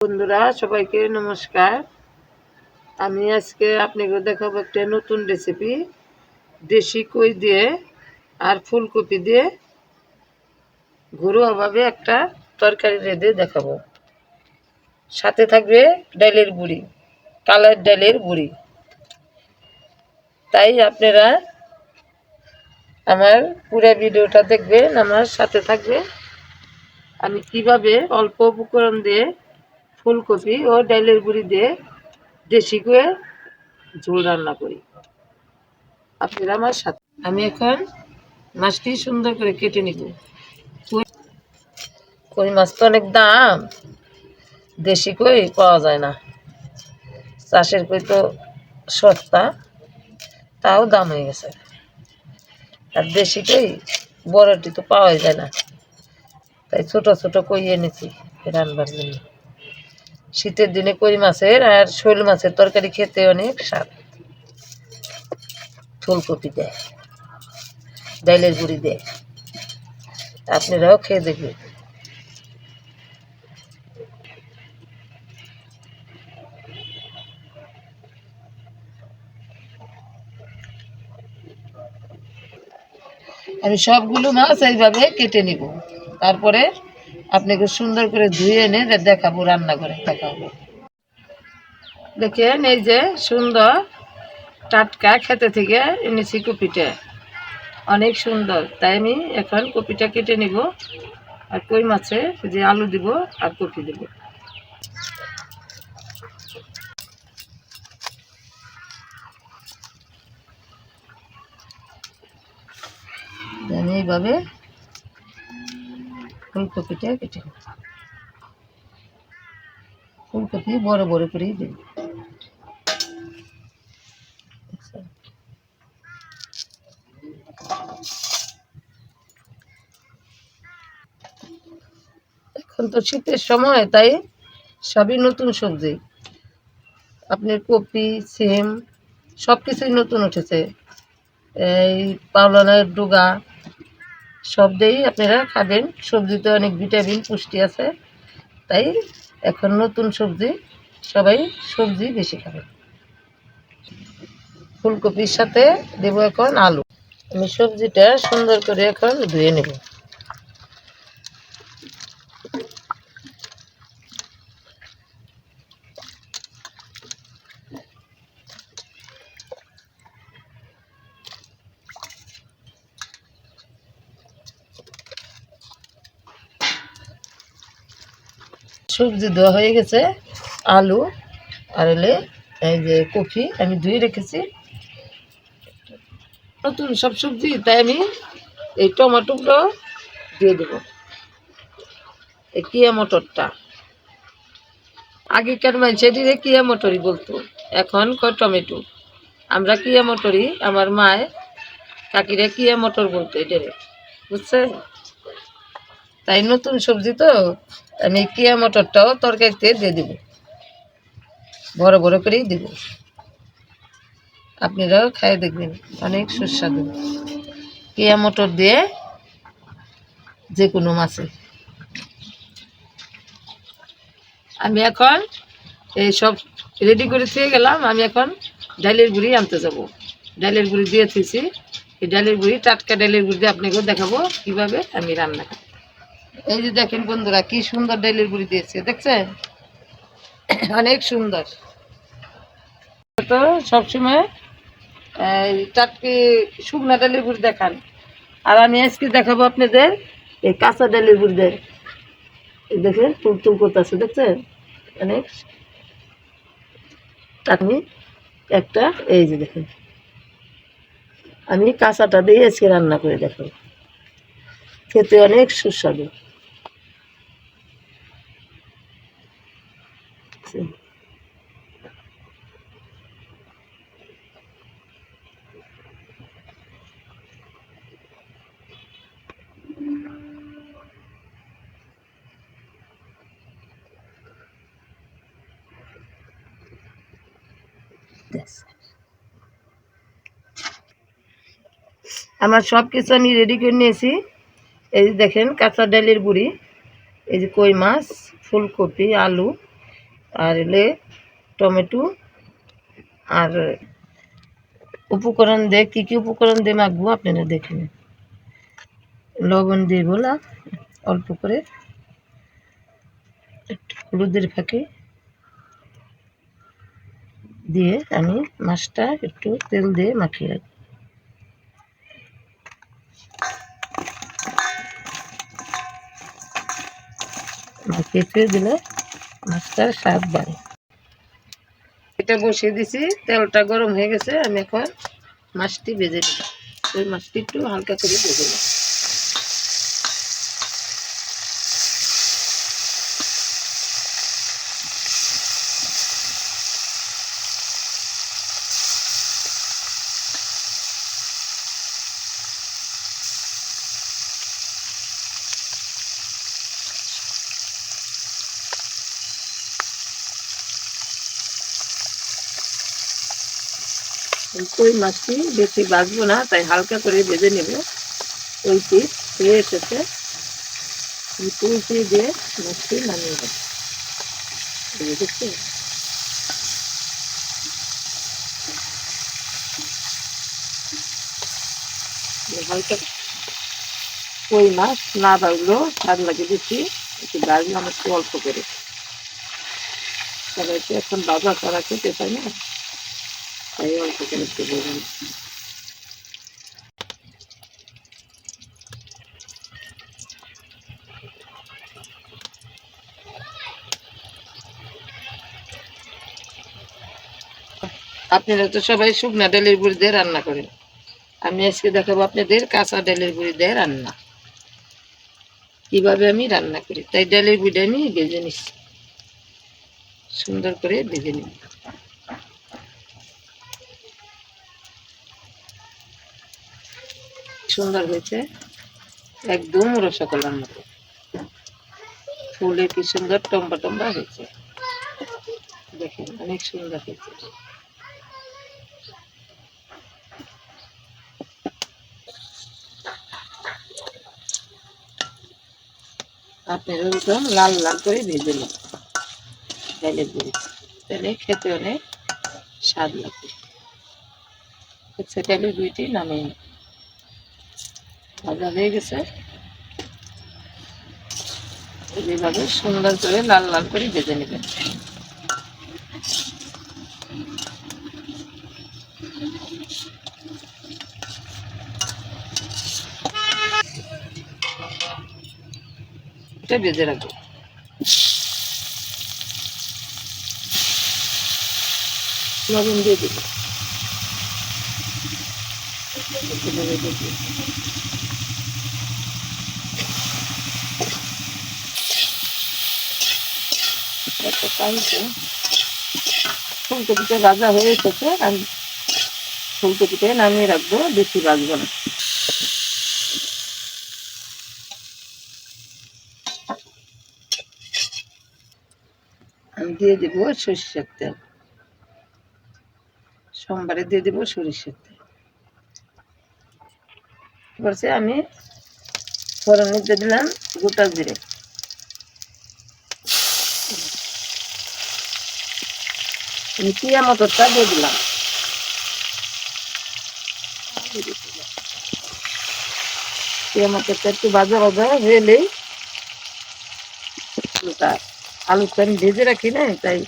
বন্ধুরা সবাইকে নমস্কার। আমি আজকে আপনাকে দেখাবো একটা নতুন রেসিপি। দেশি কই দিয়ে আর ফুলকপি দিয়ে ঘরোয়াভাবে একটা তরকারি রেঁধে দেখাবো। সাথে থাকবে ডালের বড়ি, কালার ডালের বড়ি। তাই আপনারা আমার পুরো ভিডিওটা দেখবেন, আমার সাথে থাকবে। আমি কিভাবে অল্প উপকরণ দিয়ে ফুলকপি ও ডালের বড়ি দিয়ে দেশি করে ঝোল রান্না করি, আপনারা আমার সাথে। আমি এখন মাছটি সুন্দর করে কেটে নিব। কই মাছ তো অনেক দাম, দেশি কই পাওয়া যায় না। চাষের কই তো সস্তা, তাও দাম হয়ে গেছে। আর দেশি কই বড়টি তো পাওয়াই যায় না, তাই ছোট ছোট কই এনেছি রান্নার জন্য। শীতের দিনে কই মাছের আর শোল মাছের তরকারি খেতে অনেক স্বাদ। ফুলকপি দেয়, ডালের গুঁড়ি দেয়, আপনারাও খেয়ে দেখবেন। আমি সবগুলো মাছ এইভাবে কেটে নিব, তারপরে আপনাকে সুন্দর করে ধুয়ে এনে দেখাবো, রান্না করে দেখাবো। দেখেন এই যে সুন্দর টাটকা খেতে থেকে এনেছি কপিটা, অনেক সুন্দর। তাই আমি এখন কপিটা কেটে নিব, আর কই মাছে যে আলু দিব আর কপি দিব। আমি এইভাবে ফুলকপিটা কেটে নেব। ফুলকপি বড় বড় করেই দেব। এখন তো শীতের সময়, তাই সবই নতুন সবজি। আপনার কপি, সিম সব কিছুই নতুন উঠেছে। এই পালনের ডুগা সব দিয়েই আপনারা খাবেন। সবজিতে অনেক ভিটামিন পুষ্টি আছে, তাই এখন নতুন সবজি, সবাই সবজি বেশি খাবেন। ফুলকপির সাথে দেব এখন আলু। আমি সবজিটা সুন্দর করে এখন ধুয়ে নেব। সবজি দেওয়া হয়ে গেছে, আলু আর হলে এই যে কপি আমি ধুয়ে রেখেছি। নতুন সব সবজি, তাই আমি এই টমেটোগুলো দিয়ে দেবো। এই কিয়া মটরটা, আগেকার মানুষের কিয়া মটরই বলতো, এখন কয় টমেটো। আমরা কিয়া মটরই, আমার মায় কাকিরা কিয়া মটর বলতো এটারে, বুঝছে? তাই নতুন সবজি তো আমি কিয়া মটরটাও তরকারিতে দিয়ে দিব, বড় বড় করেই দিব। আপনারাও খাই দেখবেন, অনেক সুস্বাদু কিয়া মটর দিয়ে যে কোনো মাছে। আমি এখন এই সব রেডি করে থুয়ে গেলাম। আমি এখন ডালের গুঁড়ি আনতে যাব। ডালের গুঁড়ি দিয়ে থুইছি, এই ডালের গুঁড়ি, টাটকা ডালের গুঁড়ি দিয়ে আপনাকেও দেখাবো কীভাবে আমি রান্না করি। এই যে দেখেন বন্ধুরা, কি সুন্দর ডালের গুঁড়ি দিয়েছে, দেখছেন? অনেক সুন্দর। তো সবসময় এই টাটকি শুকনা ডালের গুঁড়ি দেখান, আর আমি আজকে দেখাবো আপনাদের এই কাঁচা ডালের গুঁড়ি দেয়। এই দেখেন তুলতুল করতেছে, দেখছেন? অনেক আমি একটা, এই যে দেখেন, আমি কাঁচাটা দিয়ে আজকে রান্না করে দেখাবো, খেতে অনেক সুস্বাদু। আমার সব কিছু আমি রেডি করে নিয়েছি। এই যে দেখেন কাঁচা ডালের গুঁড়ি, এই যে কই মাছ, ফুলকপি, আলু, আর এলে টমেটো আর উপকরণ দিয়ে কী কী উপকরণ দিয়ে মাখবো আপনারা দেখে নিন। লবণ দিয়ে গোলা অল্প করে, একটু হলুদের ফাঁকে দিয়ে আমি মাছটা একটু তেল দিয়ে মাখিয়ে রাখবো। মাখিয়ে ফেলে দিলে মাছটার স্বাদ বাড়ে। এটা বসিয়ে দিছি, তেলটা গরম হয়ে গেছে, আমি এখন মাছটি ভেজে দিই। ওই মাছটি একটু হালকা করে ভেজে নিই। কই মাছটি বেশি ভাজবো না, তাই হালকা করে ভেজে নেব। ওই পিস হয়ে এসেছে, তুলসি দিয়ে মাছটি নামিয়ে দেব। দেখছি হালকা কই মাছ না ভাজলেও স্বাদ লাগে বেশি, একটু ভাজলাম একটু অল্প করে। সবাই তো এখন ভাজা ছাড়া খেতে চায় না, তাই অল্প করে একটু ভেজে নিই। আপনারা তো সবাই শুকনা ডালের গুঁড়ি দিয়ে রান্না করেন, আমি আজকে দেখাবো আপনাদের কাঁচা ডালের গুঁড়ি দিয়ে রান্না, কিভাবে আমি রান্না করি। তাই ডালের গুঁড়িটা আমি ভেজে নিচ্ছি, সুন্দর করে ভেজে নিই। সুন্দর হয়েছে, একদম রসগোল্লার মতো ফুলে কি সুন্দর টম্বা টম্বা হয়েছে, দেখেন অনেক সুন্দর হয়েছে। আপনার ওরকম লাল লাল করে ভেজে নিন ডালের গুঁড়ি, তাহলে খেতে অনেক স্বাদ লাগবে। ডালের গুঁড়িটি নামিয়ে ভাজা হয়ে গেছে, এইভাবে সুন্দর করে লাল লাল করে ভেজে নেবেন। এটা ভেজে রাখবো। লবণ দিয়ে দিব, ফুলকপিটা ভাজা হয়ে এসেছে, আমি ফুলকপিটা নামিয়ে রাখবো, বেশি ভাজবো না। আমি দিয়ে দিব সরিষার তেল, সোমবারে দিয়ে দিব সরিষার তেল। এবার আমি ফোড়ন দিয়ে দিলাম গোটা জিরে, পিয়া মটরটা দিয়ে দিলাম, পিয়া মটরটা একটু ভাজা ভাজা হলেই আলুটা আমি ভেজে রাখি না, তাই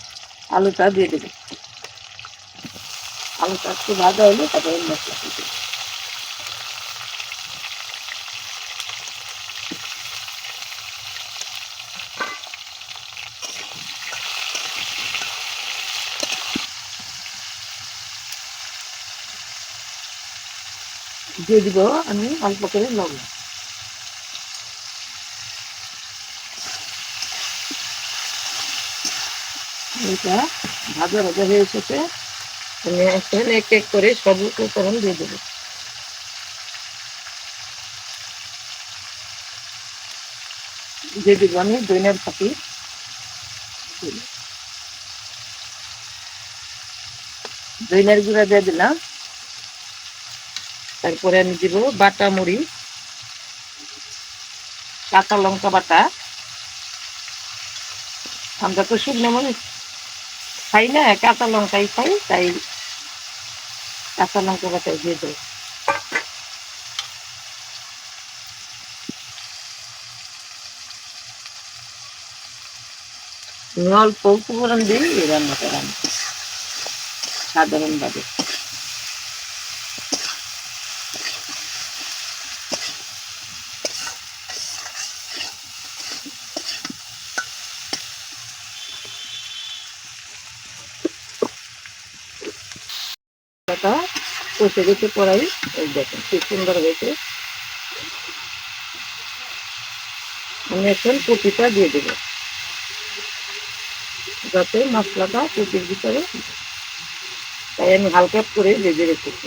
আলুটা দিয়ে দেবো। আলুটা একটু ভাজা হলে তারপরে মশলা দিয়ে দেবো। দিয়ে দিব আমি অল্প করে লবণ। এটা ভাজা ভাজা হয়ে এসেছে, আমি এখন এক এক করে সব উপকরণ দিয়ে দেবো। দিয়ে দিব আমি ধনিয়ার পাতি, ধনিয়ার গুঁড়া দিয়ে দিলাম। তারপরে আমি দিব বাটা মরিচ, কাঁচা লঙ্কা বাটা, আমরা তো শুকনো মরিচ খাই না, কাঁচা লঙ্কাই খাই, তাই কাঁচা লঙ্কা বাটাই দিয়ে দেবো। অল্প উপকরণ দিই এই রান্নাটা রান্না সাধারণভাবে। কষে গেছে কড়াই, এই দেখেন কি সুন্দর হয়েছে। আমি এখন কপিটা দিয়ে দেবো যাতে মশলাটা কপির ভিতরে, তাই আমি হালকা করে ভেজে রেখেছি।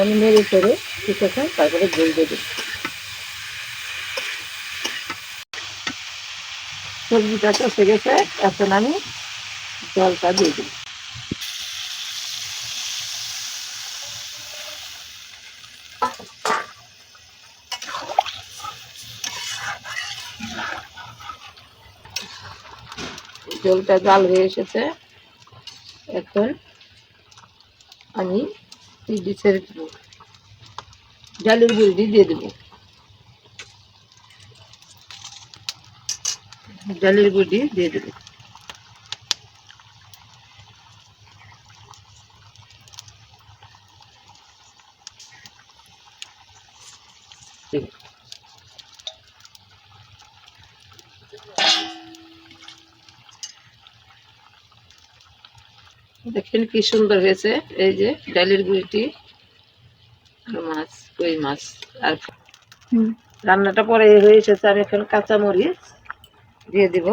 আমি নেড়ে করে কিছুক্ষণ তারপরে ঝোল দেবো। সবজিটা কষে গেছে, এখন আমি জলটা দিয়ে দিই। জলটা জাল হয়ে এসেছে, এখন আমি ছেড়ে দেবো, ডালের গুঁড়ি দিয়ে দেবো। ডালের গুঁড়ি দিয়ে দেবো। দেখেন কি সুন্দর হয়েছে, এই যে ডালের গুঁড়িটি আর মাছ, কই মাছ। আর রান্নাটা পরে হয়ে এসেছে, আমি এখন কাঁচামরিচ দিয়ে দিব,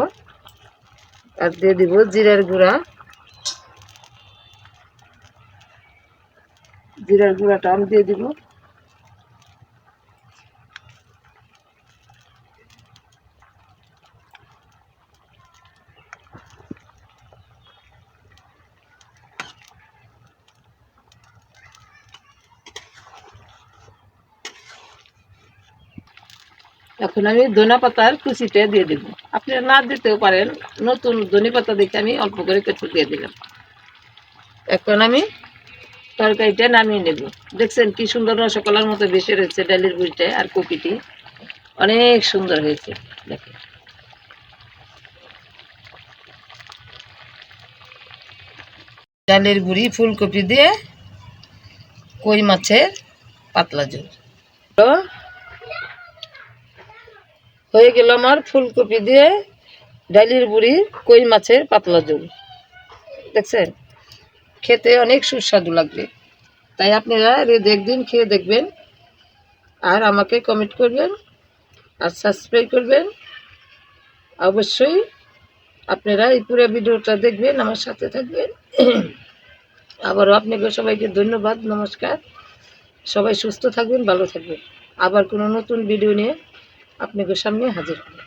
আর দিয়ে দিব জিরার গুঁড়া। জিরার গুঁড়াটা আমি দিয়ে দিব। এখন আমি ধনে পাতার কুচিটা দিয়ে দেবো, আপনারা না দিতেও পারেন, নতুন ধনে পাতা দেখে আমি অল্প করে কেটে দিয়ে দিলাম। এখন আমি তরকারিটা নামিয়ে নেব। দেখছেন কি সুন্দর রসগোল্লার মতো বেশি রয়েছে ডালের গুঁড়িটা আর কপিটি, অনেক সুন্দর হয়েছে। দেখেন ডালের গুঁড়ি, ফুলকপি দিয়ে কই মাছের পাতলা ঝোল হয়ে গেল আমার। ফুলকপি দিয়ে ডালের গুঁড়ি, কই মাছের পাতলা ঝোল, দেখছেন খেতে অনেক সুস্বাদু লাগবে। তাই আপনারা একদিন খেয়ে দেখবেন, আর আমাকে কমেন্ট করবেন আর সাবস্ক্রাইব করবেন। অবশ্যই আপনারা এই পুরো ভিডিওটা দেখবেন, আমার সাথে থাকবেন। আবারও আপনাকে সবাইকে ধন্যবাদ, নমস্কার। সবাই সুস্থ থাকবেন, ভালো থাকবেন। আবার কোনো নতুন ভিডিও নিয়ে আপনাদের সামনে হাজির হব।